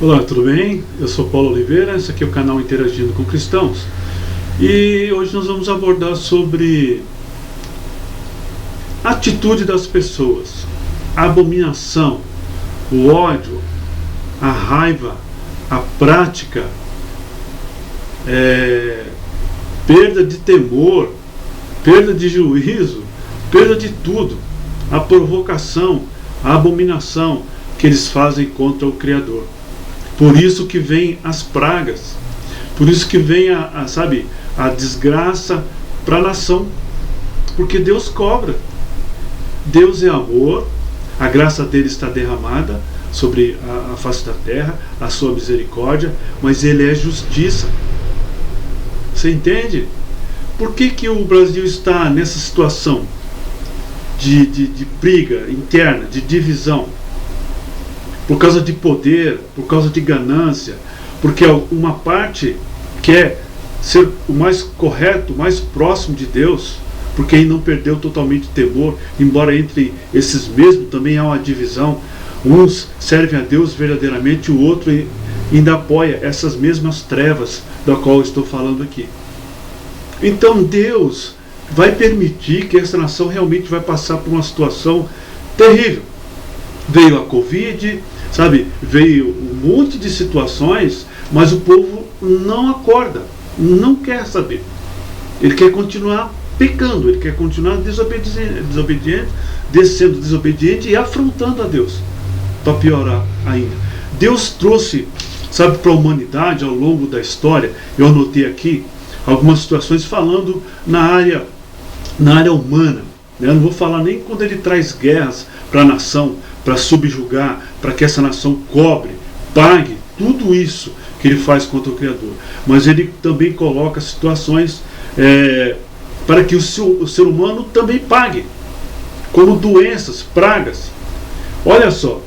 Olá, tudo bem? Eu sou Paulo Oliveira, esse aqui é o canal Interagindo com Cristãos. E hoje nós vamos abordar sobre a atitude das pessoas, a abominação, o ódio, a raiva, a prática, perda de temor, perda de juízo, perda de tudo, a provocação, a abominação que eles fazem contra o Criador. Por isso que vem as pragas, por isso que vem a desgraça para a nação, porque Deus cobra. Deus é amor, a graça dele está derramada sobre a face da terra, a sua misericórdia, mas ele é justiça. Você entende? Por que o Brasil está nessa situação de briga interna, de divisão? Por causa de poder, por causa de ganância, porque uma parte quer ser o mais correto, o mais próximo de Deus, porque aí não perdeu totalmente o temor, embora entre esses mesmos também há uma divisão. Uns servem a Deus verdadeiramente, o outro ainda apoia essas mesmas trevas da qual eu estou falando aqui. Então Deus vai permitir que essa nação realmente vai passar por uma situação terrível. Veio a Covid, veio um monte de situações, mas o povo não acorda, não quer saber. Ele quer continuar pecando, ele quer continuar desobediente, sendo desobediente e afrontando a Deus, para piorar ainda. Deus trouxe, para a humanidade ao longo da história, eu anotei aqui algumas situações falando na área humana. Eu não vou falar nem quando ele traz guerras para a nação, para subjugar, para que essa nação cobre, pague tudo isso que ele faz contra o Criador. Mas ele também coloca situações para que o ser humano também pague, como doenças, pragas. Olha só,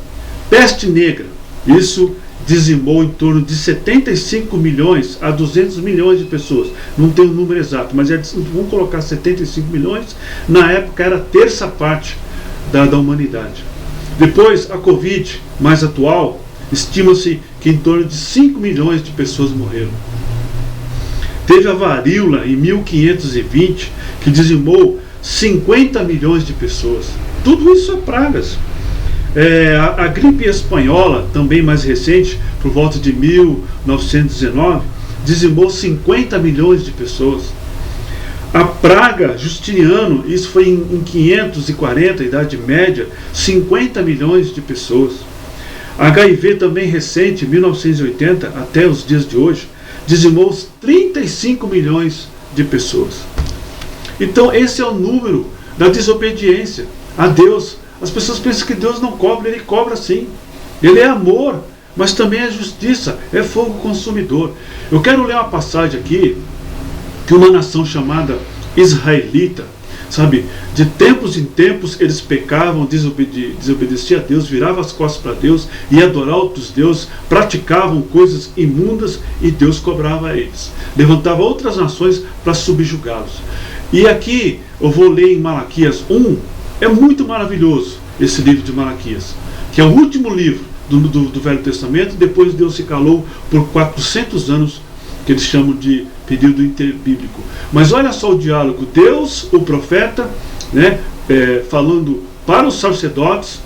peste negra, isso dizimou em torno de 75 milhões a 200 milhões de pessoas. Não tem o número exato, mas vamos colocar 75 milhões. Na época era a terça parte da humanidade. Depois, a Covid, mais atual, estima-se que em torno de 5 milhões de pessoas morreram. Teve a varíola em 1520, que dizimou 50 milhões de pessoas. Tudo isso é pragas. A gripe espanhola, também mais recente, por volta de 1919, dizimou 50 milhões de pessoas. A praga Justiniano, isso foi em 540, Idade Média, 50 milhões de pessoas. HIV também recente, 1980 até os dias de hoje, dizimou 35 milhões de pessoas. Então esse é o número da desobediência a Deus. As pessoas pensam que Deus não cobra, ele cobra sim. Ele é amor, mas também é justiça, é fogo consumidor. Eu quero ler uma passagem aqui, que uma nação chamada israelita, de tempos em tempos eles pecavam, desobedeciam a Deus, viravam as costas para Deus e adoravam outros deuses, praticavam coisas imundas e Deus cobrava a eles. Levantava outras nações para subjugá-los. E aqui eu vou ler em Malaquias 1, é muito maravilhoso esse livro de Malaquias, que é o último livro do Velho Testamento. Depois Deus se calou por 400 anos, que eles chamam de período interbíblico. Mas olha só o diálogo, Deus, o profeta, falando para os sacerdotes,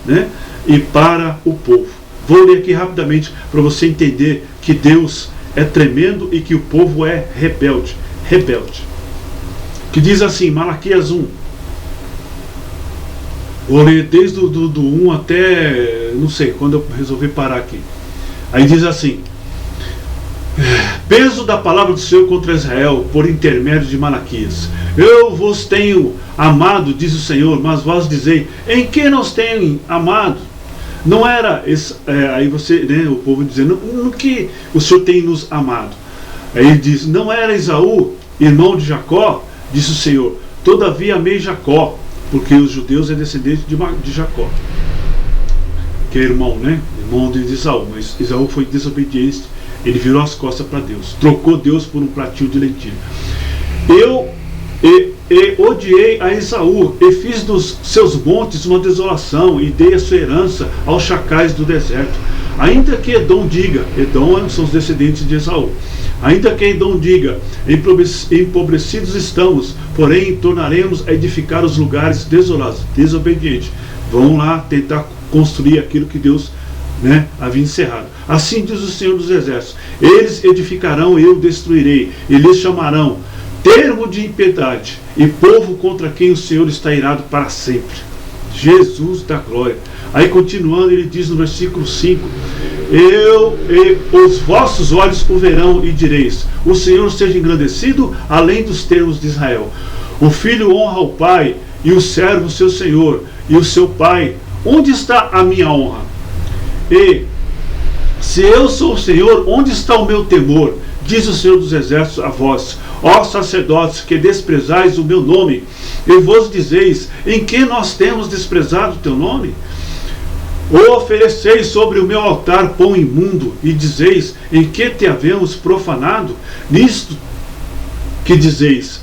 e para o povo. Vou ler aqui rapidamente para você entender que Deus é tremendo e que o povo é rebelde. Que diz assim, Malaquias 1. Vou ler desde do 1 até, não sei, quando eu resolvi parar aqui. Aí diz assim: peso da palavra do Senhor contra Israel, por intermédio de Malaquias. Eu vos tenho amado, diz o Senhor, mas vós dizei, em que nos tenho amado? Não era esse, aí você, o povo dizendo, no que o Senhor tem nos amado? Aí ele diz, não era Esaú, irmão de Jacó? Disse o Senhor, todavia amei Jacó, porque os judeus é descendente de Jacó, que é irmão, irmão de Esaú, mas Esaú foi desobediente. Ele virou as costas para Deus, trocou Deus por um pratinho de lentilha. Eu odiei a Esaú e fiz dos seus montes uma desolação e dei a sua herança aos chacais do deserto. Ainda que Edom diga, Edom são os descendentes de Esaú, ainda que Edom diga, empobrecidos estamos, porém tornaremos a edificar os lugares desolados, desobedientes. Vão lá tentar construir aquilo que Deus havia encerrado. Assim diz o Senhor dos Exércitos: eles edificarão, eu destruirei, e lhes chamarão termo de impiedade, e povo contra quem o Senhor está irado para sempre. Jesus da glória. Aí continuando, ele diz no versículo 5: os vossos olhos o verão e direis: o Senhor seja engrandecido além dos termos de Israel. O filho honra o pai, e o servo seu senhor, e o seu pai: onde está a minha honra? E se eu sou o Senhor, onde está o meu temor? Diz o Senhor dos Exércitos a vós, ó sacerdotes, que desprezais o meu nome, e vos dizeis: em que nós temos desprezado o teu nome? Ou ofereceis sobre o meu altar pão imundo, e dizeis: em que te havemos profanado? Nisto que dizeis: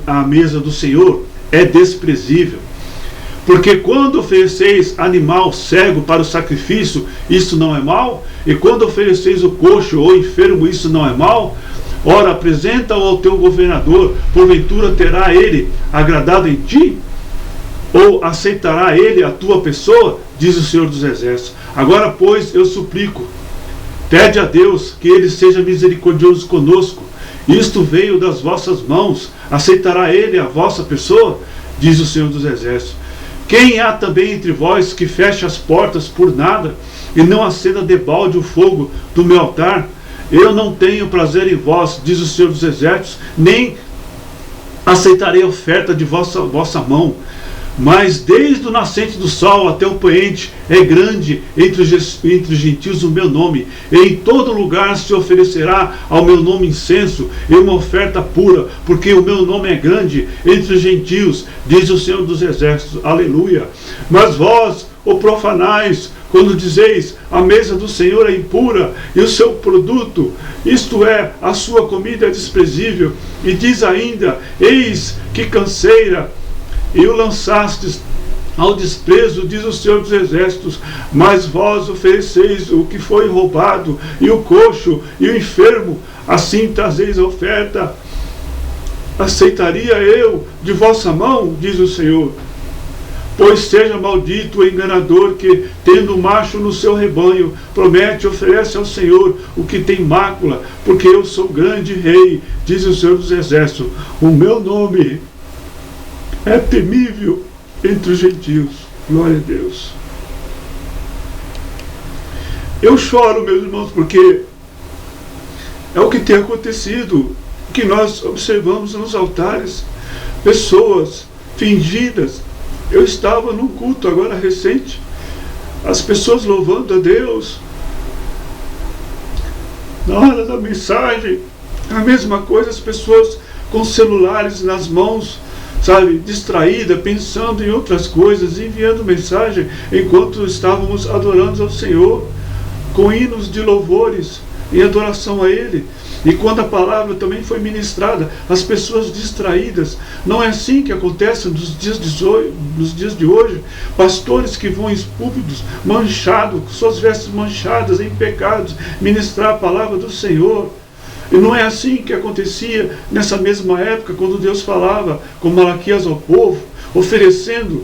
a mesa do Senhor é desprezível. Porque quando ofereceis animal cego para o sacrifício, isso não é mal? E quando ofereceis o coxo ou enfermo, isso não é mal? Ora, apresenta-o ao teu governador, porventura terá ele agradado em ti? Ou aceitará ele a tua pessoa? Diz o Senhor dos Exércitos. Agora, pois, eu suplico, pede a Deus que ele seja misericordioso conosco. Isto veio das vossas mãos, aceitará ele a vossa pessoa? Diz o Senhor dos Exércitos. Quem há também entre vós que feche as portas por nada, e não acenda debalde o fogo do meu altar? Eu não tenho prazer em vós, diz o Senhor dos Exércitos, nem aceitarei a oferta de vossa mão. Mas desde o nascente do sol até o poente é grande entre os gentios o meu nome, e em todo lugar se oferecerá ao meu nome incenso e uma oferta pura, porque o meu nome é grande entre os gentios, diz o Senhor dos Exércitos. Aleluia. Mas vós o profanais, quando dizeis: a mesa do Senhor é impura, e o seu produto, isto é, a sua comida, é desprezível. E diz ainda: eis que canseira, e o lançastes ao desprezo, diz o Senhor dos Exércitos. Mas vós ofereceis o que foi roubado, e o coxo, e o enfermo, assim trazeis a oferta. Aceitaria eu de vossa mão, diz o Senhor. Pois seja maldito o enganador que, tendo macho no seu rebanho, promete e oferece ao Senhor o que tem mácula, porque eu sou grande rei, diz o Senhor dos Exércitos. O meu nome é temível entre os gentios. Glória a Deus. Eu choro, meus irmãos, porque é o que tem acontecido, que nós observamos nos altares. Pessoas fingidas. Eu estava num culto agora recente, as pessoas louvando a Deus. Na hora da mensagem, a mesma coisa, as pessoas com celulares nas mãos, sabe, distraída, pensando em outras coisas, enviando mensagem enquanto estávamos adorando ao Senhor, com hinos de louvores em adoração a Ele. E quando a palavra também foi ministrada, as pessoas distraídas. Não é assim que acontece nos dias de hoje. Pastores que vão em púlpitos manchados, com suas vestes manchadas em pecados, ministrar a palavra do Senhor. E não é assim que acontecia nessa mesma época, quando Deus falava com Malaquias ao povo, oferecendo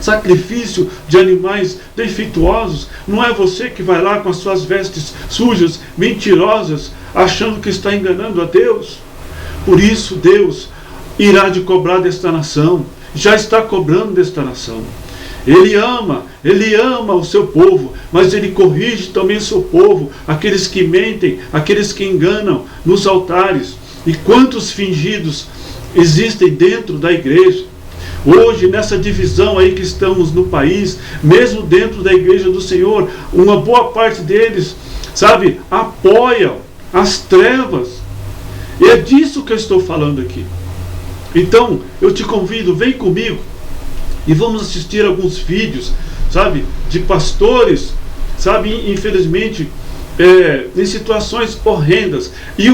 sacrifício de animais defeituosos. Não é você que vai lá com as suas vestes sujas, mentirosas, achando que está enganando a Deus. Por isso Deus irá de cobrar desta nação, já está cobrando desta nação. Ele ama o seu povo, mas Ele corrige também o seu povo, aqueles que mentem, aqueles que enganam nos altares. E quantos fingidos existem dentro da igreja? Hoje, nessa divisão aí que estamos no país, mesmo dentro da igreja do Senhor, uma boa parte deles, sabe, apoiam as trevas. E é disso que eu estou falando aqui. Então, eu te convido, vem comigo e vamos assistir alguns vídeos, sabe, de pastores, sabe, infelizmente, em situações horrendas. E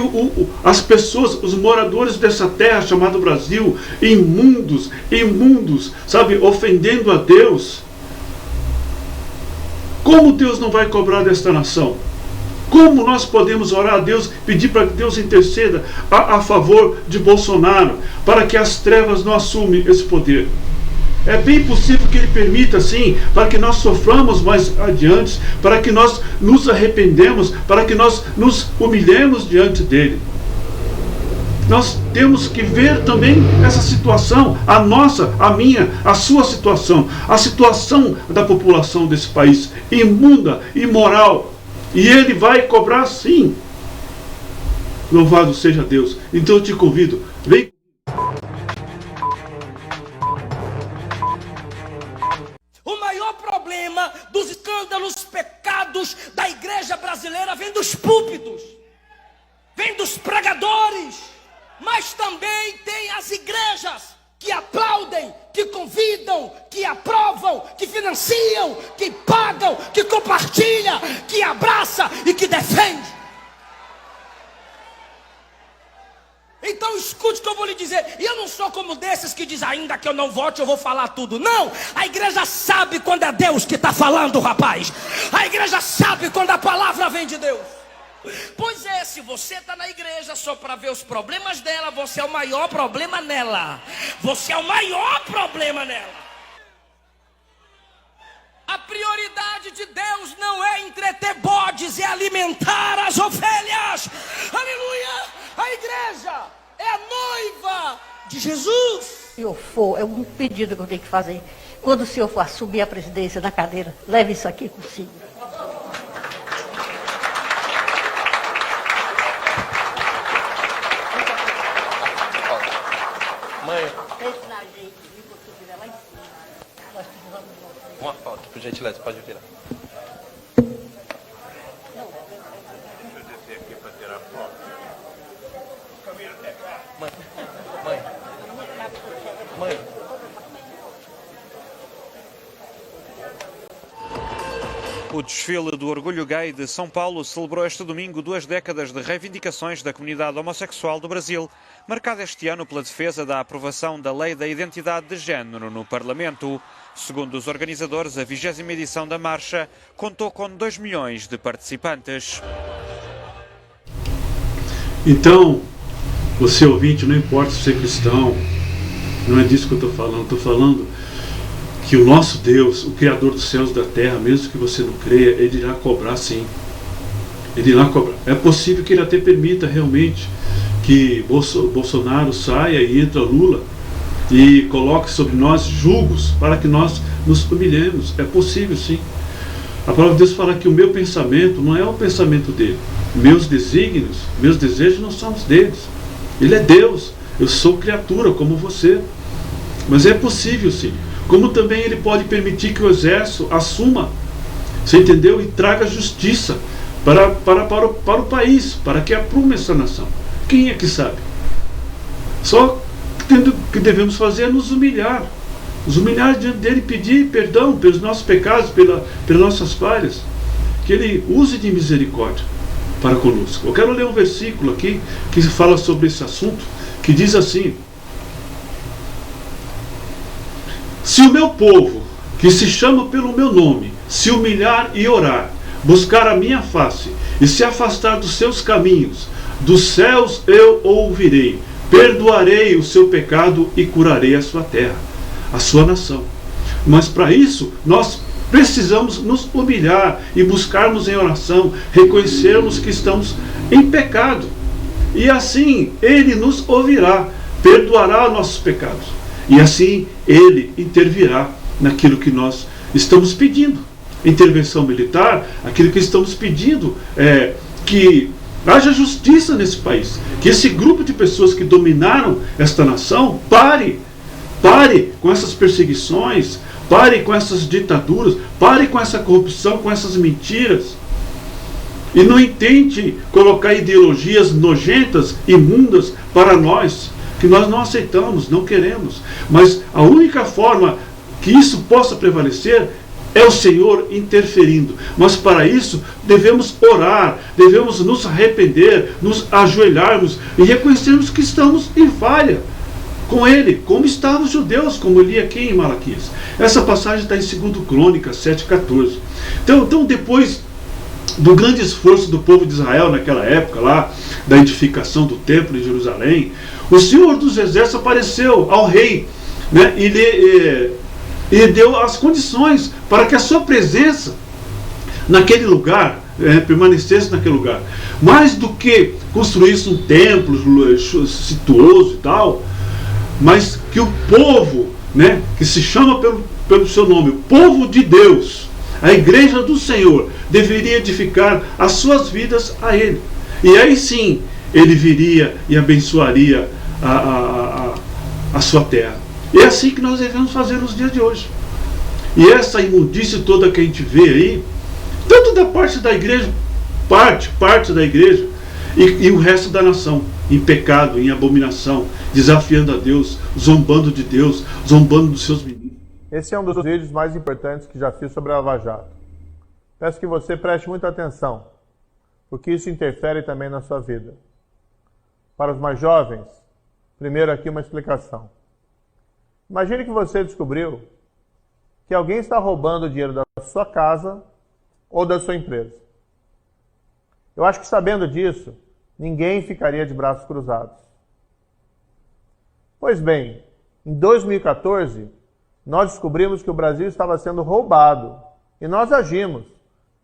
as pessoas, os moradores dessa terra chamada Brasil, imundos, sabe, ofendendo a Deus. Como Deus não vai cobrar desta nação? Como nós podemos orar a Deus, pedir para que Deus interceda a favor de Bolsonaro, para que as trevas não assumam esse poder? É bem possível que Ele permita, sim, para que nós soframos mais adiante, para que nós nos arrependemos, para que nós nos humilhemos diante dEle. Nós temos que ver também essa situação, a nossa, a minha, a sua situação, a situação da população desse país, imunda, imoral. E Ele vai cobrar, sim. Louvado seja Deus. Então eu te convido, vem. O maior problema dos escândalos, pecados da igreja brasileira vem dos púlpitos, vem dos pregadores. Mas também tem as igrejas que aplaudem, que convidam, que aprovam, que financiam, que pagam, que compartilham, que abraça e que defende. Então escute o que eu vou lhe dizer. E eu não sou como desses que diz ainda que eu não vote, eu vou falar tudo. Não, a igreja sabe quando é Deus que está falando, rapaz. A igreja sabe quando a palavra vem de Deus. Pois é, se você está na igreja só para ver os problemas dela, você é o maior problema nela. Você é o maior problema nela. A prioridade de Deus não é entreter bodes, é alimentar as ovelhas. Aleluia! A igreja é a noiva de Jesus. Se eu for, é um pedido que eu tenho que fazer. Quando o senhor for assumir a presidência na cadeira, leve isso aqui consigo. Mãe, Esse na gente, viu, quando você estiver lá em cima. Nós precisamos de você. uma foto, por gentileza, pode virar. Mãe, mãe, mãe. O desfile do Orgulho Gay de São Paulo celebrou este domingo 2 décadas de reivindicações da comunidade homossexual do Brasil, marcada este ano pela defesa da aprovação da Lei da Identidade de Género no Parlamento. Segundo os organizadores, a 20ª edição da marcha contou com 2 milhões de participantes. Então, você ouvinte, não importa se você é cristão, não é disso que eu estou falando que o nosso Deus, o Criador dos céus e da terra, mesmo que você não creia, Ele irá cobrar sim. Ele irá cobrar. É possível que Ele até permita realmente que Bolsonaro saia e entra Lula e coloque sobre nós julgos para que nós nos humilhemos. É possível sim. A palavra de Deus fala que o meu pensamento não é o pensamento dele. Meus desígnios, meus desejos não são os deles. Ele é Deus. Eu sou criatura como você. Mas é possível sim. Como também Ele pode permitir que o exército assuma, você entendeu? E traga justiça para o país, para que aprume essa nação. Quem é que sabe? Só que devemos fazer é nos humilhar diante dEle, pedir perdão pelos nossos pecados, pelas nossas falhas, que Ele use de misericórdia para conosco. Eu quero ler um versículo aqui que fala sobre esse assunto, que diz assim: se o meu povo, que se chama pelo meu nome, se humilhar e orar, buscar a minha face e se afastar dos seus caminhos, dos céus eu ouvirei, perdoarei o seu pecado e curarei a sua terra, a sua nação. Mas para isso nós precisamos nos humilhar e buscarmos em oração, reconhecermos que estamos em pecado. E assim Ele nos ouvirá, perdoará nossos pecados. E assim Ele intervirá naquilo que nós estamos pedindo. Intervenção militar, aquilo que estamos pedindo é que haja justiça nesse país. Que esse grupo de pessoas que dominaram esta nação pare com essas perseguições, pare com essas ditaduras, pare com essa corrupção, com essas mentiras. E não intente colocar ideologias nojentas, imundas para nós, que nós não aceitamos, não queremos. Mas a única forma que isso possa prevalecer é o Senhor interferindo. Mas para isso devemos orar, devemos nos arrepender, nos ajoelharmos e reconhecermos que estamos em falha com ele, como estavam os judeus, como eu li aqui em Malaquias. Essa passagem está em 2 Crônicas 7,14. Então, depois do grande esforço do povo de Israel naquela época lá, da edificação do templo em Jerusalém, o Senhor dos Exércitos apareceu ao rei, né, e deu as condições para que a sua presença naquele lugar permanecesse naquele lugar. Mais do que construísse um templo situoso e tal, mas que o povo, né, que se chama pelo seu nome, o povo de Deus, a igreja do Senhor, deveria edificar as suas vidas a Ele. E aí sim, Ele viria e abençoaria a sua terra. E é assim que nós devemos fazer nos dias de hoje. E essa imundície toda que a gente vê aí, tanto da parte da igreja, parte da igreja, e o resto da nação, em pecado, em abominação, desafiando a Deus, zombando de Deus, zombando dos seus ministros. Esse é um dos vídeos mais importantes que já fiz sobre a Lava Jato. Peço que você preste muita atenção, porque isso interfere também na sua vida. Para os mais jovens, primeiro aqui uma explicação. Imagine que você descobriu que alguém está roubando o dinheiro da sua casa ou da sua empresa. Eu acho que sabendo disso, ninguém ficaria de braços cruzados. Pois bem, em 2014, nós descobrimos que o Brasil estava sendo roubado e nós agimos,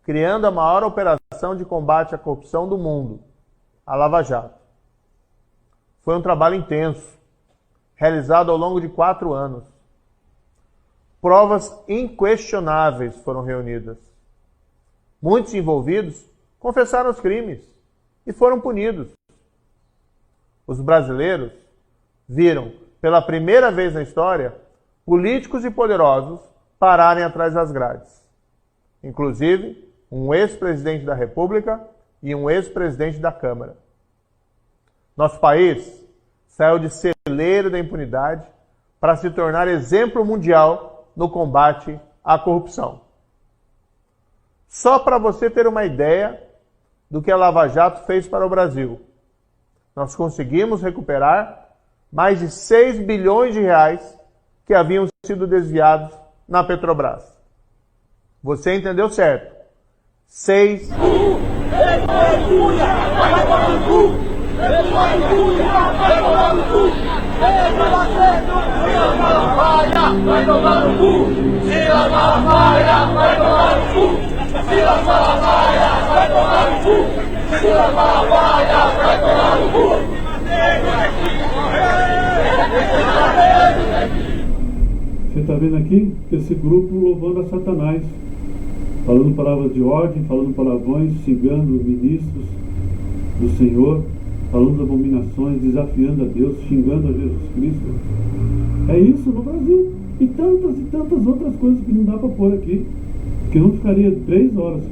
criando a maior operação de combate à corrupção do mundo, a Lava Jato. Foi um trabalho intenso, realizado ao longo de 4 anos. Provas inquestionáveis foram reunidas. Muitos envolvidos confessaram os crimes e foram punidos. Os brasileiros viram, pela primeira vez na história, políticos e poderosos pararem atrás das grades. Inclusive, um ex-presidente da República e um ex-presidente da Câmara. Nosso país saiu de celeiro da impunidade para se tornar exemplo mundial no combate à corrupção. Só para você ter uma ideia do que a Lava Jato fez para o Brasil, nós conseguimos recuperar mais de 6 bilhões de reais que haviam sido desviados na Petrobras. Você entendeu certo. 6 Você está vendo aqui esse grupo louvando a Satanás, falando palavras de ordem, falando palavrões, xingando ministros do Senhor, falando abominações, desafiando a Deus, xingando a Jesus Cristo. É isso no Brasil. E tantas outras coisas que não dá para pôr aqui, que não ficaria 3 horas.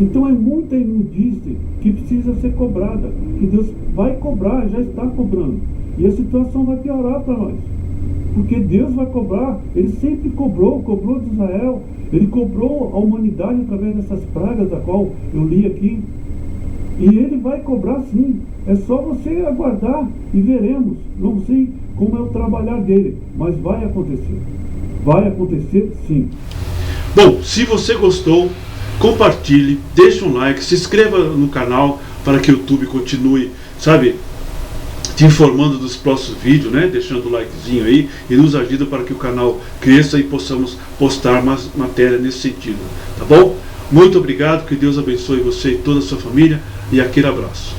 Então é muita imundície que precisa ser cobrada, que Deus vai cobrar, já está cobrando. E a situação vai piorar para nós. Porque Deus vai cobrar, Ele sempre cobrou de Israel, Ele cobrou a humanidade através dessas pragas da qual eu li aqui. E Ele vai cobrar sim, é só você aguardar e veremos. Não sei como é o trabalhar dele, mas vai acontecer sim. Bom, se você gostou, compartilhe, deixe um like, se inscreva no canal para que o YouTube continue, te informando dos próximos vídeos, né? Deixando o likezinho aí e nos ajuda para que o canal cresça e possamos postar mais matéria nesse sentido, tá bom? Muito obrigado, que Deus abençoe você e toda a sua família e aquele abraço.